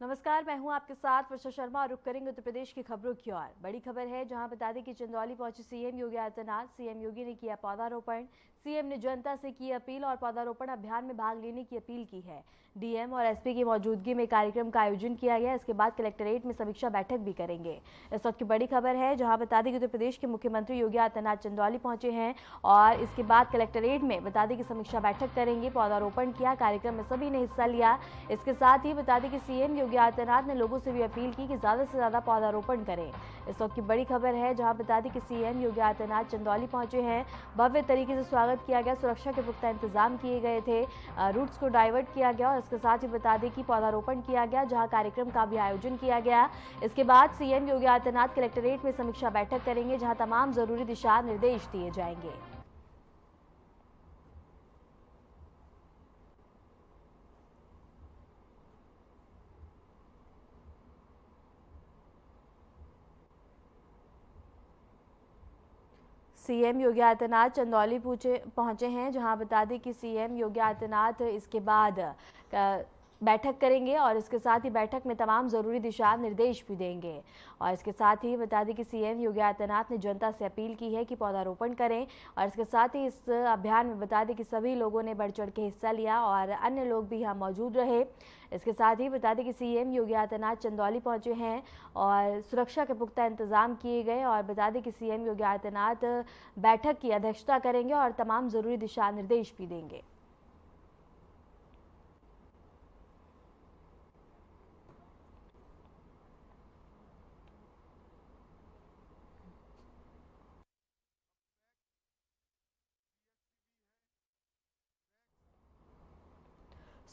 नमस्कार, मैं हूं आपके साथ वर्षा शर्मा और रुक करेंगे उत्तर प्रदेश की खबरों की ओर। बड़ी खबर है जहां बता दें कि चंदौली पहुंचे सीएम योगी आदित्यनाथ। सीएम योगी ने किया पौधारोपण। सीएम ने जनता से की अपील और पौधारोपण अभियान में भाग लेने की अपील की है। डीएम और एसपी की मौजूदगी में कार्यक्रम का आयोजन किया गया। इसके बाद कलेक्ट्रेट में समीक्षा बैठक भी करेंगे। इस वक्त की बड़ी खबर है जहां बता दें कि उत्तर प्रदेश के मुख्यमंत्री योगी आदित्यनाथ चंदौली पहुंचे हैं और इसके बाद कलेक्ट्रेट में बता दें कि समीक्षा बैठक करेंगे। पौधारोपण किया, कार्यक्रम में सभी ने हिस्सा लिया। इसके साथ ही बता दें कि सीएम योगी आदित्यनाथ ने लोगों से भी अपील की कि ज्यादा से ज्यादा पौधारोपण करें। इस वक्त की बड़ी खबर है जहां बता दें कि सीएम योगी आदित्यनाथ चंदौली पहुंचे हैं। भव्य तरीके से स्वागत किया गया, सुरक्षा के पुख्ता इंतजाम किए गए थे, रूट्स को डाइवर्ट किया गया और इसके साथ ही बता दें कि पौधारोपण किया गया जहां कार्यक्रम का भी आयोजन किया गया। इसके बाद सीएम योगी आदित्यनाथ कलेक्ट्रेट में समीक्षा बैठक करेंगे जहां तमाम जरूरी दिशा निर्देश दिए जाएंगे। सीएम योगी आदित्यनाथ चंदौली पहुंचे हैं जहां बता दें कि सीएम योगी आदित्यनाथ इसके बाद बैठक करेंगे और इसके साथ ही बैठक में तमाम जरूरी दिशा निर्देश भी देंगे। और इसके साथ ही बता दें कि सीएम योगी आदित्यनाथ ने जनता से अपील की है कि पौधारोपण करें और इसके साथ ही इस अभियान में बता दें कि सभी लोगों ने बढ़ चढ़ के हिस्सा लिया और अन्य लोग भी यहाँ मौजूद रहे। इसके साथ ही बता दें कि सीएम योगी आदित्यनाथ चंदौली पहुंचे हैं और सुरक्षा के पुख्ता इंतजाम किए गए और बता दें कि सीएम योगी आदित्यनाथ बैठक की अध्यक्षता करेंगे और तमाम जरूरी दिशा निर्देश भी देंगे।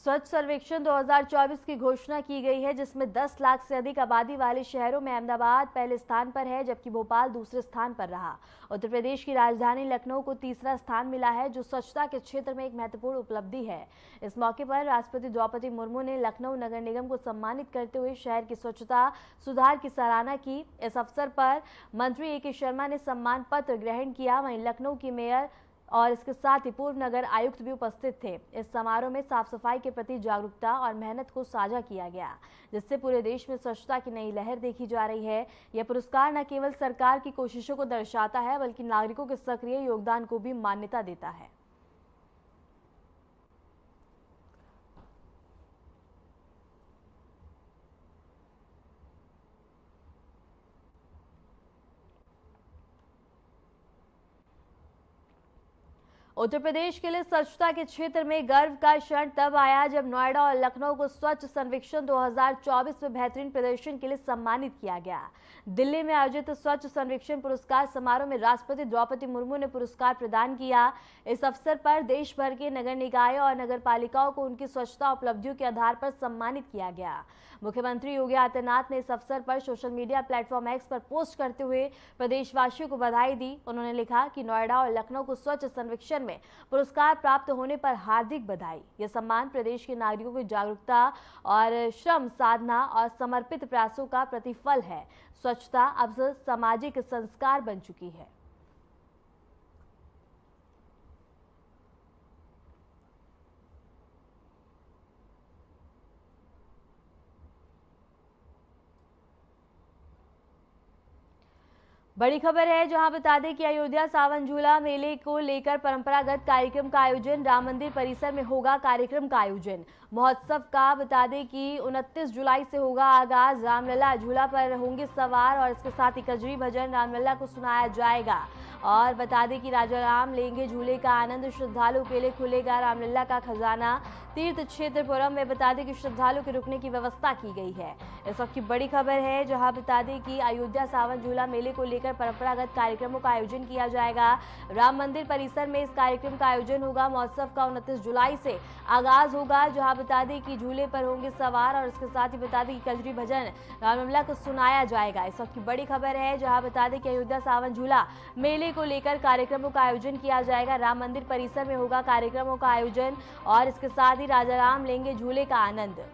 स्वच्छ सर्वेक्षण 2024 की घोषणा की गई है जिसमें 10 लाख से अधिक आबादी वाले शहरों में अहमदाबाद पहले स्थान पर है जबकि भोपाल दूसरे स्थान पर रहा। उत्तर प्रदेश की राजधानी लखनऊ को तीसरा स्थान मिला है जो स्वच्छता के क्षेत्र में एक महत्वपूर्ण उपलब्धि है। इस मौके पर राष्ट्रपति द्रौपदी मुर्मू ने लखनऊ नगर निगम को सम्मानित करते हुए शहर की स्वच्छता सुधार की सराहना की। इस अवसर पर मंत्री ए.के. शर्मा ने सम्मान पत्र ग्रहण किया। वहीं लखनऊ की मेयर और इसके साथ ही पूर्व नगर आयुक्त भी उपस्थित थे। इस समारोह में साफ सफाई के प्रति जागरूकता और मेहनत को साझा किया गया जिससे पूरे देश में स्वच्छता की नई लहर देखी जा रही है। यह पुरस्कार न केवल सरकार की कोशिशों को दर्शाता है बल्कि नागरिकों के सक्रिय योगदान को भी मान्यता देता है। उत्तर प्रदेश के लिए स्वच्छता के क्षेत्र में गर्व का क्षण तब आया जब नोएडा और लखनऊ को स्वच्छ सर्वेक्षण 2024 में बेहतरीन प्रदर्शन के लिए सम्मानित किया गया। दिल्ली में आयोजित स्वच्छ सर्वेक्षण पुरस्कार समारोह में राष्ट्रपति द्रौपदी मुर्मू ने पुरस्कार प्रदान किया। इस अवसर पर देश भर के नगर निकायों और नगर पालिकाओं को उनकी स्वच्छता उपलब्धियों के आधार पर सम्मानित किया गया। मुख्यमंत्री योगी आदित्यनाथ ने इस अवसर पर सोशल मीडिया प्लेटफॉर्म एक्स पर पोस्ट करते हुए प्रदेशवासियों को बधाई दी। उन्होंने लिखा कि नोएडा और लखनऊ को स्वच्छ सर्वेक्षण में पुरस्कार प्राप्त होने पर हार्दिक बधाई। यह सम्मान प्रदेश के नागरिकों की जागरूकता और श्रम साधना और समर्पित प्रयासों का प्रतिफल है। स्वच्छता अब सामाजिक संस्कार बन चुकी है। बड़ी खबर है जहां बता दें कि अयोध्या सावन झूला मेले को लेकर परंपरागत कार्यक्रम का आयोजन राम मंदिर परिसर में होगा। कार्यक्रम का आयोजन महोत्सव का बता दें कि 29 जुलाई से होगा आगाज। रामलला झूला पर होंगे सवार और इसके साथ ही कजरी भजन रामलला को सुनाया जाएगा। और बता दें कि राजा राम लेंगे झूले का आनंद, श्रद्धालु के लिए खुलेगा रामलला का खजाना। तीर्थ क्षेत्रपुरम में बता दें कि श्रद्धालु के रुकने की व्यवस्था की गई है। इस वक्त की बड़ी खबर है जहां बता दें कि अयोध्या सावन झूला मेले को लेकर परंपरागत कार्यक्रमों का आयोजन किया जाएगा। राम मंदिर परिसर में इस कार्यक्रम का आयोजन होगा। महोत्सव का 29 जुलाई से आगाज होगा जहां बता दें कि झूले पर होंगे सवार और इसके साथ ही बता दें कि कजरी भजन रामलला को सुनाया जाएगा। इस वक्त की बड़ी खबर है जहां बता दें कि अयोध्या सावन झूला मेले को लेकर कार्यक्रमों का आयोजन किया जाएगा। राम मंदिर परिसर में होगा कार्यक्रमों का आयोजन और इसके साथ ही राजा राम लेंगे झूले का आनंद।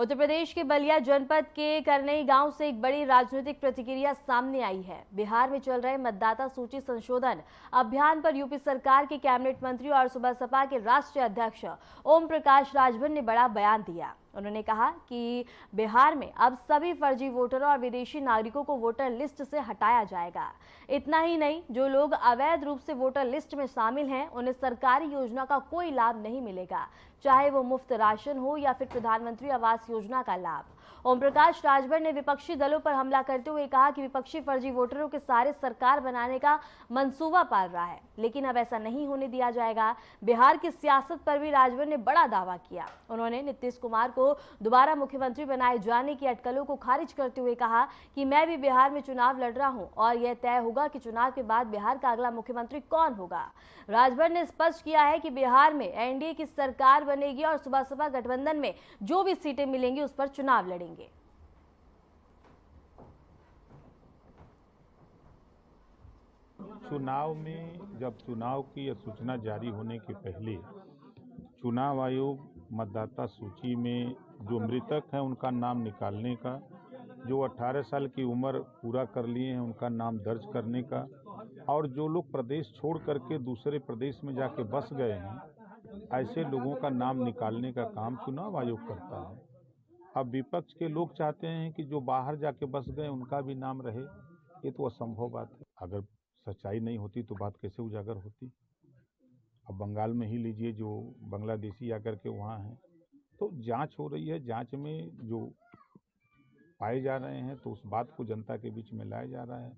उत्तर प्रदेश के बलिया जनपद के करनई गांव से एक बड़ी राजनीतिक प्रतिक्रिया सामने आई है। बिहार में चल रहे मतदाता सूची संशोधन अभियान पर यूपी सरकार के कैबिनेट मंत्री और सुबह सपा के राष्ट्रीय अध्यक्ष ओम प्रकाश राजभर ने बड़ा बयान दिया। उन्होंने कहा कि बिहार में अब सभी फर्जी वोटरों और विदेशी नागरिकों को वोटर लिस्ट से हटाया जाएगा। इतना ही नहीं, जो लोग अवैध रूप से वोटर लिस्ट में शामिल हैं, उन्हें सरकारी योजना का कोई लाभ नहीं मिलेगा, चाहे वो मुफ्त राशन हो या फिर प्रधानमंत्री आवास योजना का लाभ। ओम प्रकाश राजभर ने विपक्षी दलों पर हमला करते हुए कहा कि विपक्षी फर्जी वोटरों के सारे सरकार बनाने का मंसूबा पाल रहा है, लेकिन अब ऐसा नहीं होने दिया जाएगा। बिहार की सियासत पर भी राजभर ने बड़ा दावा किया। उन्होंने नीतीश कुमार को दोबारा मुख्यमंत्री बनाए जाने की अटकलों को खारिज करते हुए कहा कि मैं भी बिहार में चुनाव लड़ रहा हूं और यह तय होगा कि चुनाव के बाद बिहार का अगला मुख्यमंत्री कौन होगा। राजभर ने स्पष्ट किया है कि बिहार में एनडीए की सरकार बनेगी और सुबह सपा गठबंधन में जो भी सीटें मिलेंगी उस पर चुनाव लड़ेंगे। चुनाव में जब चुनाव की सूचना जारी होने के पहले चुनाव आयोग मतदाता सूची में जो मृतक हैं उनका नाम निकालने का, जो 18 साल की उम्र पूरा कर लिए हैं उनका नाम दर्ज करने का, और जो लोग प्रदेश छोड़ करके दूसरे प्रदेश में जाके बस गए हैं ऐसे लोगों का नाम निकालने का काम चुनाव आयोग करता है। अब विपक्ष के लोग चाहते हैं कि जो बाहर जाके बस गए उनका भी नाम रहे, ये तो असंभव बात है। अगर सच्चाई नहीं होती तो बात कैसे उजागर होती। अब बंगाल में ही लीजिए, जो बांग्लादेशी आकर के वहाँ हैं, तो जांच हो रही है, जांच में जो पाए जा रहे हैं तो उस बात को जनता के बीच में लाया जा रहा है।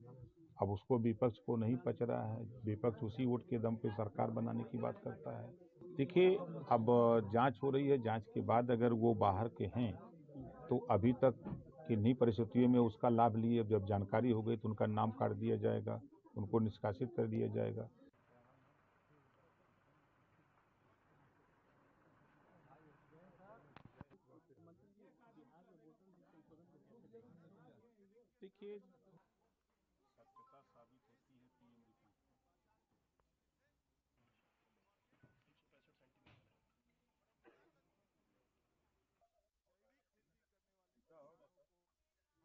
अब उसको विपक्ष को नहीं पच रहा है, विपक्ष उसी वोट के दम पे सरकार बनाने की बात करता है। देखिए, अब जांच हो रही है, जांच के बाद अगर वो बाहर के हैं तो अभी तक किन्हीं परिस्थितियों में उसका लाभ लिए, जब जानकारी हो गई तो उनका नाम काट दिया जाएगा, उनको निष्कासित कर दिया जाएगा। देखिए, सत्यता साबित होती है पीएम रिपोर्ट।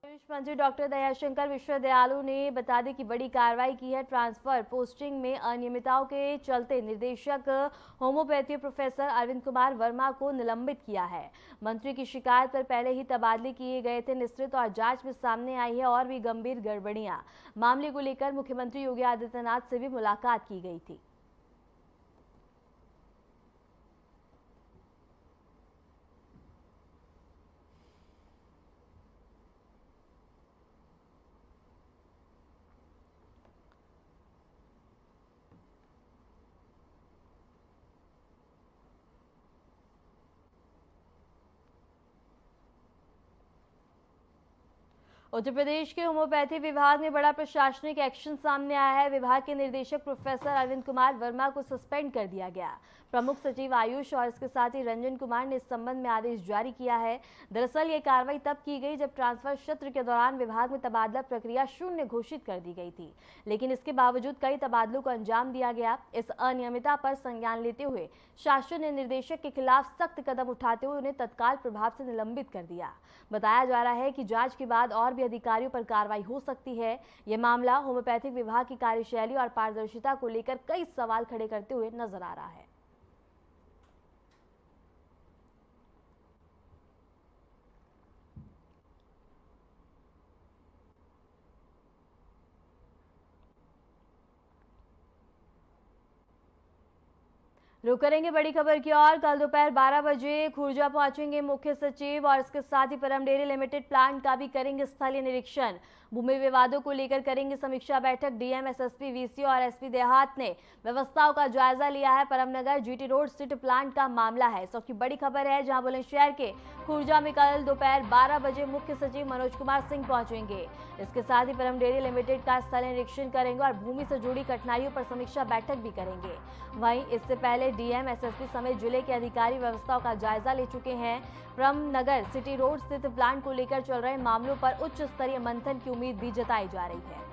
आयुष मंत्री डॉक्टर दयाशंकर विश्वदयालु ने बता दें कि बड़ी कार्रवाई की है। ट्रांसफर पोस्टिंग में अनियमितताओं के चलते निदेशक होम्योपैथी प्रोफेसर अरविंद कुमार वर्मा को निलंबित किया है। मंत्री की शिकायत पर पहले ही तबादले किए गए थे निश्चित, और जांच में सामने आई है और भी गंभीर गड़बड़ियां। मामले को लेकर मुख्यमंत्री योगी आदित्यनाथ से भी मुलाकात की गई थी। उत्तर प्रदेश के होम्योपैथी विभाग में बड़ा प्रशासनिक एक्शन सामने आया है। विभाग के निदेशक प्रोफेसर अरविंद कुमार वर्मा को सस्पेंड कर दिया गया। प्रमुख सचिव आयुष और इसके साथ ही रंजन कुमार ने इस संबंध में आदेश जारी किया है। दरअसल ये कार्रवाई तब की गई जब ट्रांसफर सत्र के दौरान विभाग में तबादला प्रक्रिया शून्य घोषित कर दी गई थी, लेकिन इसके बावजूद कई तबादलों को अंजाम दिया गया। इस अनियमितता पर संज्ञान लेते हुए शासन ने निदेशक के खिलाफ सख्त कदम उठाते हुए उन्हें तत्काल प्रभाव से निलंबित कर दिया। बताया जा रहा है कि जांच के बाद और भी अधिकारियों पर कार्रवाई हो सकती है। यह मामला होम्योपैथिक विभाग की कार्यशैली और पारदर्शिता को लेकर कई सवाल खड़े करते हुए नजर आ रहा है। रुक करेंगे बड़ी खबर की ओर। कल दोपहर 12 बजे खुर्जा पहुंचेंगे मुख्य सचिव और इसके साथ ही परम डेयरी लिमिटेड प्लांट का भी करेंगे स्थलीय निरीक्षण। भूमि विवादों को लेकर करेंगे समीक्षा बैठक। डीएम, एसएसपी, वीसी और एसपी देहात ने व्यवस्थाओं का जायजा लिया है। परमनगर जीटी रोड स्थित प्लांट का मामला है। इस वक्त की बड़ी खबर है, जहां बुलंदशहर के खुर्जा में कल दोपहर 12 बजे मुख्य सचिव मनोज कुमार सिंह पहुंचेंगे। इसके साथ ही परम डेयरी लिमिटेड का स्थलीय निरीक्षण करेंगे और भूमि से जुड़ी कठिनाइयों पर समीक्षा बैठक भी करेंगे। वहीं इससे पहले डीएम, एसएसपी समेत जिले के अधिकारी व्यवस्थाओं का जायजा ले चुके हैं। परमनगर सिटी रोड स्थित प्लांट को लेकर चल रहे मामलों पर उच्च स्तरीय मंथन की उम्मीद भी जताई जा रही है।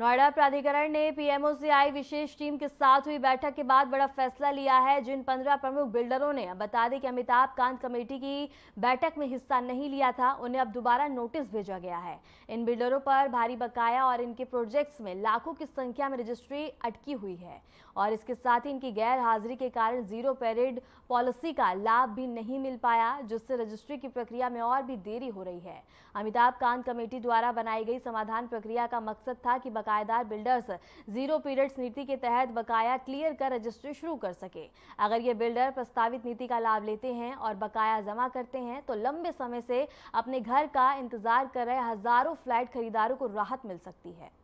नोएडा प्राधिकरण ने पीएमओ से आई विशेष टीम के साथ हुई बैठक के बाद बड़ा फैसला लिया है। जिन 15 प्रमुख बिल्डरों ने, बता दें कि अमिताभ कांत कमेटी की बैठक में हिस्सा नहीं लिया था, उन्हें अब दोबारा नोटिस भेजा गया है। इन बिल्डरों पर भारी बकाया और इनके प्रोजेक्ट्स में लाखों की संख्या में रजिस्ट्री अटकी हुई है और इसके साथ ही इनकी गैर हाजिरी के कारण जीरो पेरिड पॉलिसी का लाभ भी नहीं मिल पाया, जिससे रजिस्ट्री की प्रक्रिया में और भी देरी हो रही है। अमिताभ कांत कमेटी द्वारा बनाई गई समाधान प्रक्रिया का मकसद था कि बकायेदार बिल्डर्स जीरो पीरियड्स नीति के तहत बकाया क्लियर कर रजिस्ट्री शुरू कर सके। अगर ये बिल्डर प्रस्तावित नीति का लाभ लेते हैं और बकाया जमा करते हैं तो लंबे समय से अपने घर का इंतजार कर रहे हजारों फ्लैट खरीदारों को राहत मिल सकती है।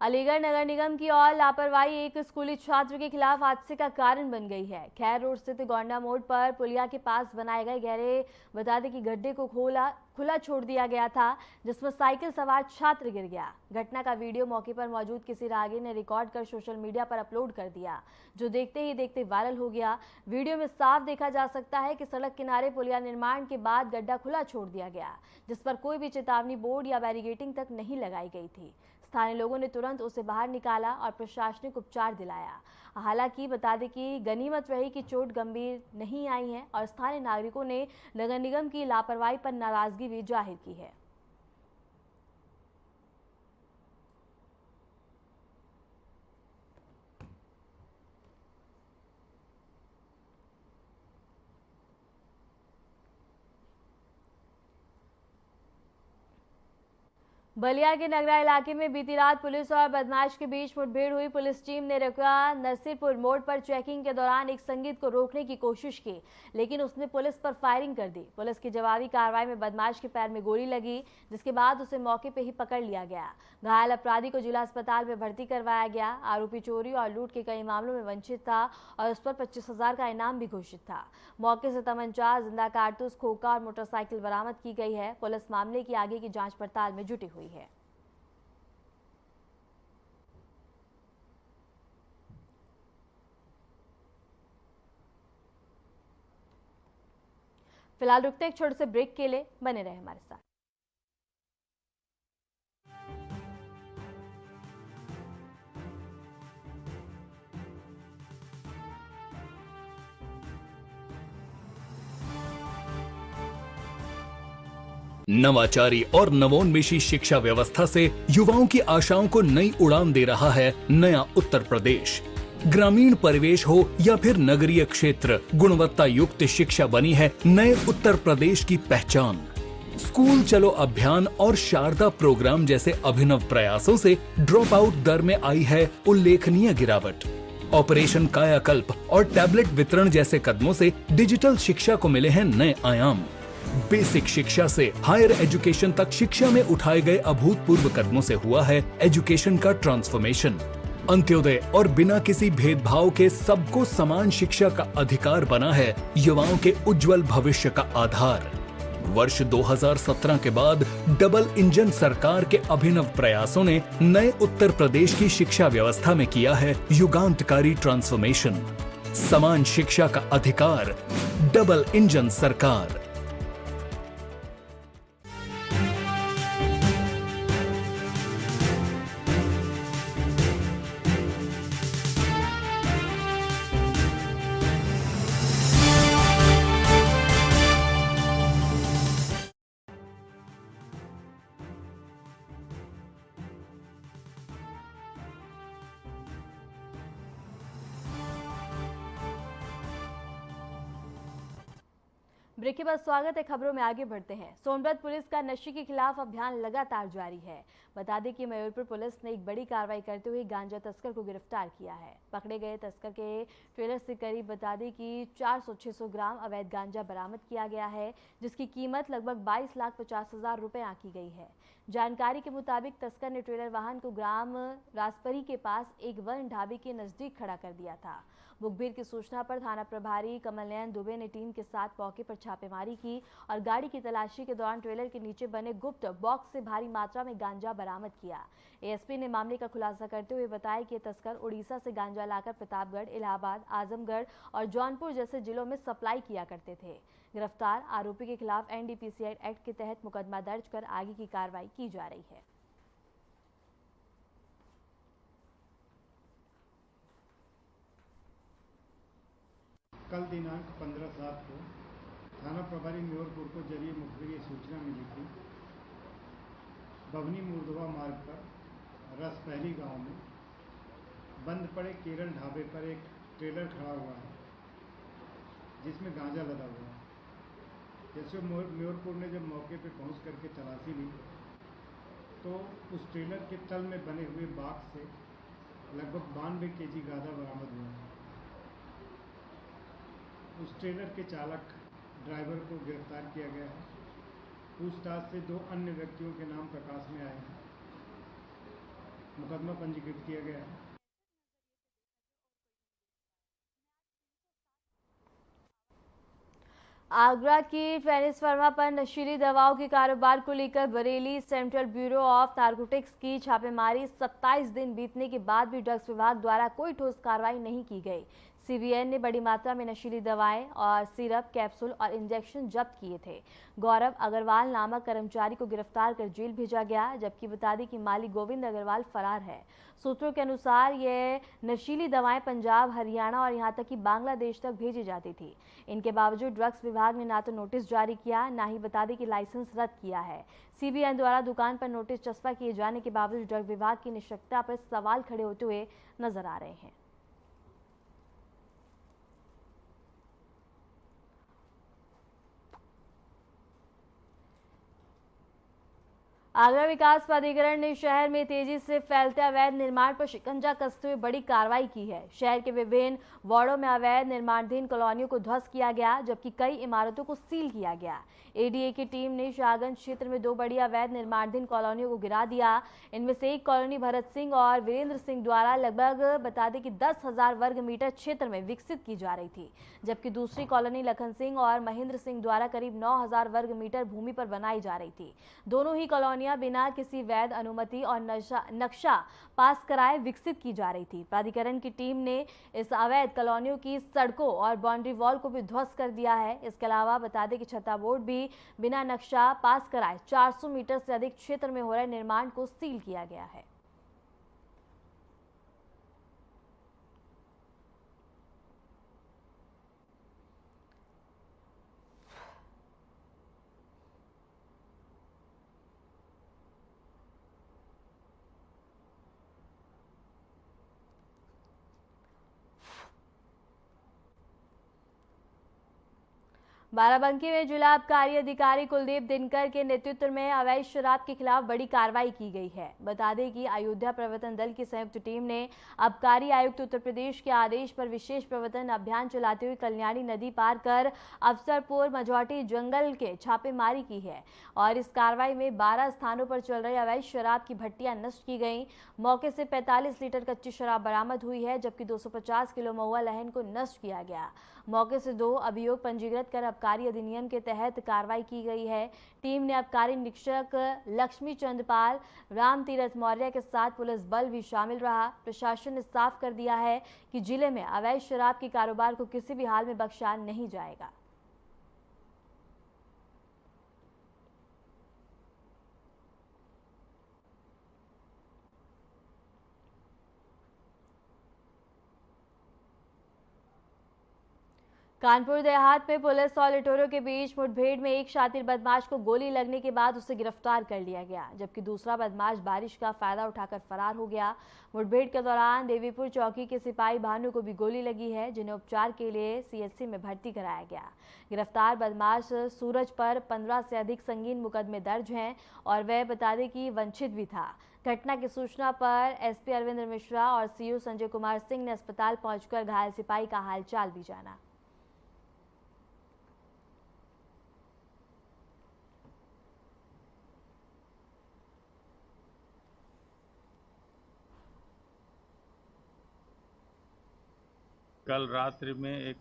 अलीगढ़ नगर निगम की और लापरवाही एक स्कूली छात्र के खिलाफ हादसे का कारण बन गई है। खैर रोड स्थित गोंडा मोड़ पर पुलिया के पास बनाए गए गहरे बता दें कि गड्ढे को खुला छोड़ दिया गया था, जिसमें साइकिल सवार छात्र गिर गया। घटना का वीडियो मौके पर मौजूद किसी राहगीर ने रिकॉर्ड कर सोशल मीडिया पर अपलोड कर दिया, जो देखते ही देखते वायरल हो गया। वीडियो में साफ देखा जा सकता है कि सड़क किनारे पुलिया निर्माण के बाद गड्ढा खुला छोड़ दिया गया, जिस पर कोई भी चेतावनी बोर्ड या बैरिगेटिंग तक नहीं लगाई गई थी। स्थानीय लोगों ने तुरंत उसे बाहर निकाला और प्रशासनिक उपचार दिलाया। हालांकि बता दें कि गनीमत रही कि चोट गंभीर नहीं आई है और स्थानीय नागरिकों ने नगर निगम की लापरवाही पर नाराजगी भी जाहिर की है। बलिया के नगरा इलाके में बीती रात पुलिस और बदमाश के बीच मुठभेड़ हुई। पुलिस टीम ने रकुआ नरसिरपुर मोड़ पर चेकिंग के दौरान एक संगीत को रोकने की कोशिश की, लेकिन उसने पुलिस पर फायरिंग कर दी। पुलिस की जवाबी कार्रवाई में बदमाश के पैर में गोली लगी, जिसके बाद उसे मौके पर ही पकड़ लिया गया। घायल अपराधी को जिला अस्पताल में भर्ती करवाया गया। आरोपी चोरी और लूट के कई मामलों में वंचित था और उस पर 25,000 का इनाम भी घोषित था। मौके से तमंचा, जिंदा कारतूस, खोखा और मोटरसाइकिल बरामद की गई है। पुलिस मामले की आगे की जांच पड़ताल में जुटी हुई है। फिलहाल रुकते एक छोटे से ब्रेक के लिए, बने रहे हमारे साथ। नवाचारी और नवोन्मेषी शिक्षा व्यवस्था से युवाओं की आशाओं को नई उड़ान दे रहा है नया उत्तर प्रदेश। ग्रामीण परिवेश हो या फिर नगरीय क्षेत्र, गुणवत्ता युक्त शिक्षा बनी है नए उत्तर प्रदेश की पहचान। स्कूल चलो अभियान और शारदा प्रोग्राम जैसे अभिनव प्रयासों से ड्रॉप आउट दर में आई है उल्लेखनीय गिरावट। ऑपरेशन कायाकल्प और टैबलेट वितरण जैसे कदमों से डिजिटल शिक्षा को मिले हैं नए आयाम। बेसिक शिक्षा से हायर एजुकेशन तक शिक्षा में उठाए गए अभूतपूर्व कदमों से हुआ है एजुकेशन का ट्रांसफॉर्मेशन। अंत्योदय और बिना किसी भेदभाव के सबको समान शिक्षा का अधिकार बना है युवाओं के उज्जवल भविष्य का आधार। वर्ष 2017 के बाद डबल इंजन सरकार के अभिनव प्रयासों ने नए उत्तर प्रदेश की शिक्षा व्यवस्था में किया है युगांतकारी ट्रांसफॉर्मेशन। समान शिक्षा का अधिकार, डबल इंजन सरकार। ब्रेक के बाद स्वागत है। खबरों में आगे बढ़ते हैं। सोनभद्र पुलिस का नशे के खिलाफ अभियान लगातार जारी है। बता दें कि मयूरपुर पुलिस ने एक बड़ी कार्रवाई करते हुए गांजा तस्कर को गिरफ्तार किया है। पकड़े गए तस्कर के ट्रेलर से करीब बता दें कि 400-600 ग्राम अवैध गांजा बरामद किया गया है, जिसकी कीमत लगभग 22,50,000 रुपए आंकी गई है। जानकारी के मुताबिक तस्कर ने ट्रेलर वाहन को ग्राम रासपरी के पास एक वन ढाबे के नजदीक खड़ा कर दिया था। मुखबिर की सूचना पर थाना प्रभारी कमलनयन दुबे ने टीम के साथ मौके पर छापेमारी की और गाड़ी की तलाशी के दौरान ट्रेलर के नीचे बने गुप्त बॉक्स से भारी मात्रा में गांजा बरामद किया। एएसपी ने मामले का खुलासा करते हुए बताया कि तस्कर उड़ीसा से गांजा लाकर प्रतापगढ़, इलाहाबाद, आजमगढ़ और जौनपुर जैसे जिलों में सप्लाई किया करते थे। गिरफ्तार आरोपी के खिलाफ एनडीपीसी एक्ट के तहत मुकदमा दर्ज कर आगे की कार्रवाई की जा रही है। कल दिनांक 15/7 को थाना प्रभारी म्योरपुर को जरिए मुखबिर ये सूचना मिली थी। बभनी मुर्दवा मार्ग पर रसपहली गांव में बंद पड़े केरल ढाबे पर एक ट्रेलर खड़ा हुआ है जिसमें गांजा लदा हुआ है। जैसे म्योरपुर ने जब मौके पर पहुंच करके तलाशी ली तो उस ट्रेलर के तल में बने हुए बॉक्स से लगभग 92 केजी गांजा बरामद हुआ है। उस ट्रेलर के चालक ड्राइवर को गिरफ्तार किया गया है। पूछताछ से 2 अन्य व्यक्तियों के नाम प्रकाश में आए हैं। मुकदमा पंजीकृत किया गया है। आगरा की ट्रांसफार्मा पर नशीली दवाओं के कारोबार को लेकर Bareilly central bureau of narcotics की छापेमारी 27 दिन बीतने के बाद भी ड्रग्स विभाग द्वारा कोई ठोस कार्रवाई नहीं की गई। सीबीआई ने बड़ी मात्रा में नशीली दवाएं और सिरप, कैप्सूल और इंजेक्शन जब्त किए थे। गौरव अग्रवाल नामक कर्मचारी को गिरफ्तार कर जेल भेजा गया, जबकि बता दें कि माली गोविंद अग्रवाल फरार है। सूत्रों के अनुसार ये नशीली दवाएं पंजाब, हरियाणा और यहां तक कि बांग्लादेश तक भेजी जाती थी। इनके बावजूद ड्रग्स विभाग ने ना तो नोटिस जारी किया, ना ही बता दें कि लाइसेंस रद्द किया है। सीबीआई द्वारा दुकान पर नोटिस चस्पा किए जाने के बावजूद ड्रग विभाग की निष्पक्षता पर सवाल खड़े होते हुए नजर आ रहे हैं। आगरा विकास प्राधिकरण ने शहर में तेजी से फैलते अवैध निर्माण पर शिकंजा कसते हुए बड़ी कार्रवाई की है। शहर के विभिन्न वार्डों में अवैध निर्माणाधीन कॉलोनियों को ध्वस्त किया गया, जबकि कई इमारतों को सील किया गया। एडीए की टीम ने शाहगंज क्षेत्र में 2 बड़ी अवैध निर्माणाधीन कॉलोनियों को गिरा दिया। इनमें से एक कॉलोनी भरत सिंह और वीरेंद्र सिंह द्वारा लगभग बता दें कि 10,000 वर्ग मीटर क्षेत्र में विकसित की जा रही थी, जबकि दूसरी कॉलोनी लखन सिंह और महेंद्र सिंह द्वारा करीब 9,000 वर्ग मीटर भूमि पर बनाई जा रही थी। दोनों ही कॉलोनियां बिना किसी वैध अनुमति और नक्शा पास कराए विकसित की जा रही थी। प्राधिकरण की टीम ने इस अवैध कॉलोनियों की सड़कों और बाउंड्री वॉल को भी ध्वस्त कर दिया है। इसके अलावा बता दें कि छत्ता बोर्ड भी बिना नक्शा पास कराए 400 मीटर से अधिक क्षेत्र में हो रहे निर्माण को सील किया गया है। बाराबंकी में जिला आबकारी अधिकारी कुलदीप दिनकर के नेतृत्व में अवैध शराब के खिलाफ बड़ी कार्रवाई की गई है। बता दें कि अयोध्या प्रवर्तन दल की संयुक्त टीम ने आबकारी आयुक्त उत्तर प्रदेश के आदेश पर विशेष प्रवर्तन अभियान चलाते हुए कल्याणी नदी पार कर अफसरपुर मझौटी जंगल के छापेमारी की है और इस कार्रवाई में 12 स्थानों पर चल रही अवैध शराब की भट्टियां नष्ट की गई। मौके से 45 लीटर कच्ची शराब बरामद हुई है, जबकि 250 किलो महुआ लहन को नष्ट किया गया। मौके से 2 अभियोग पंजीकृत कर आबकारी अधिनियम के तहत कार्रवाई की गई है। टीम ने आबकारी निरीक्षक लक्ष्मी चंद्रपाल, राम तीरथ मौर्य के साथ पुलिस बल भी शामिल रहा। प्रशासन ने साफ कर दिया है कि जिले में अवैध शराब के कारोबार को किसी भी हाल में बख्शा नहीं जाएगा। कानपुर देहात में पुलिस और लुटेरों के बीच मुठभेड़ में एक शातिर बदमाश को गोली लगने के बाद उसे गिरफ्तार कर लिया गया, जबकि दूसरा बदमाश बारिश का फायदा उठाकर फरार हो गया। मुठभेड़ के दौरान देवीपुर चौकी के सिपाही भानु को भी गोली लगी है, जिन्हें उपचार के लिए सीएचसी में भर्ती कराया गया। गिरफ्तार बदमाश सूरज पर 15 से अधिक संगीन मुकदमे दर्ज हैं और वह बता दें कि वंचित भी था। घटना की सूचना पर एसपी अरविंद मिश्रा और सीओ संजय कुमार सिंह ने अस्पताल पहुंचकर घायल सिपाही का हालचाल भी जाना। कल रात्रि में एक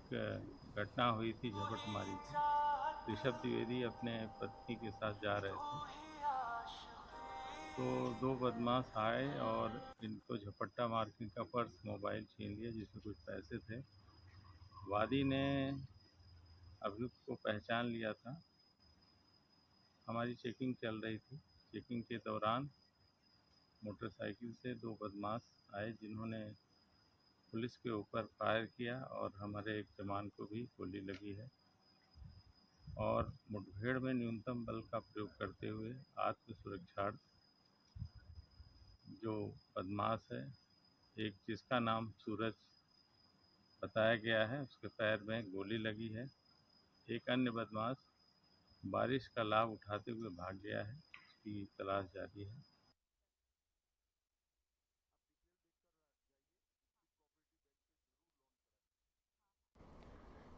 घटना हुई थी झपटमारी की। ऋषभ द्विवेदी अपने पत्नी के साथ जा रहे थे तो दो बदमाश आए और इनको झपट्टा मार के इनका पर्स मोबाइल छीन लिया जिसमें कुछ पैसे थे। वादी ने अभियुक्त को पहचान लिया था। हमारी चेकिंग चल रही थी। चेकिंग के दौरान मोटरसाइकिल से दो बदमाश आए जिन्होंने पुलिस के ऊपर फायर किया और हमारे एक जवान को भी गोली लगी है और मुठभेड़ में न्यूनतम बल का प्रयोग करते हुए आत्म सुरक्षार्थ जो बदमाश है, एक जिसका नाम सूरज बताया गया है, उसके पैर में गोली लगी है। एक अन्य बदमाश बारिश का लाभ उठाते हुए भाग गया है, उसकी तलाश जारी है।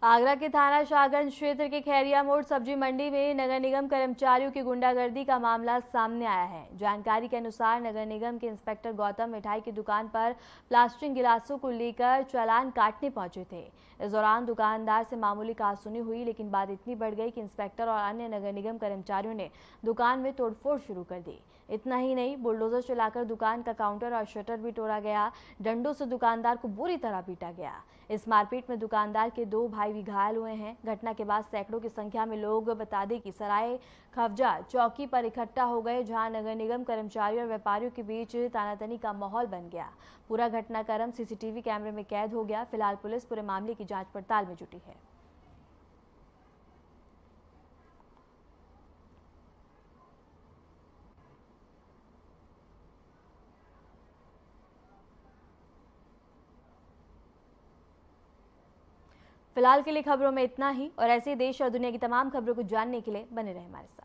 आगरा के थाना शाहगंज क्षेत्र के खैरिया मोड़ सब्जी मंडी में नगर निगम कर्मचारियों की गुंडागर्दी का मामला सामने आया है। जानकारी के अनुसार नगर निगम के इंस्पेक्टर गौतम मिठाई की दुकान पर प्लास्टिक गिलासों को लेकर चालान काटने पहुंचे थे। इस दौरान दुकानदार से मामूली कहासुनी हुई, लेकिन बात इतनी बढ़ गई कि इंस्पेक्टर और अन्य नगर निगम कर्मचारियों ने दुकान में तोड़फोड़ शुरू कर दी। इतना ही नहीं, बुलडोजर चलाकर दुकान का काउंटर और शटर भी तोड़ा गया। डंडों से दुकानदार को बुरी तरह पीटा गया। इस मारपीट में दुकानदार के दो भाई भी घायल हुए हैं। घटना के बाद सैकड़ों की संख्या में लोग बता दें कि सराय खवजा चौकी पर इकट्ठा हो गए, जहां नगर निगम कर्मचारियों और व्यापारियों के बीच तानातनी का माहौल बन गया। पूरा घटनाक्रम सीसीटीवी कैमरे में कैद हो गया। फिलहाल पुलिस पूरे मामले की जांच पड़ताल में जुटी है। फिलहाल के लिए खबरों में इतना ही और ऐसे देश और दुनिया की तमाम खबरों को जानने के लिए बने रहे हमारे साथ।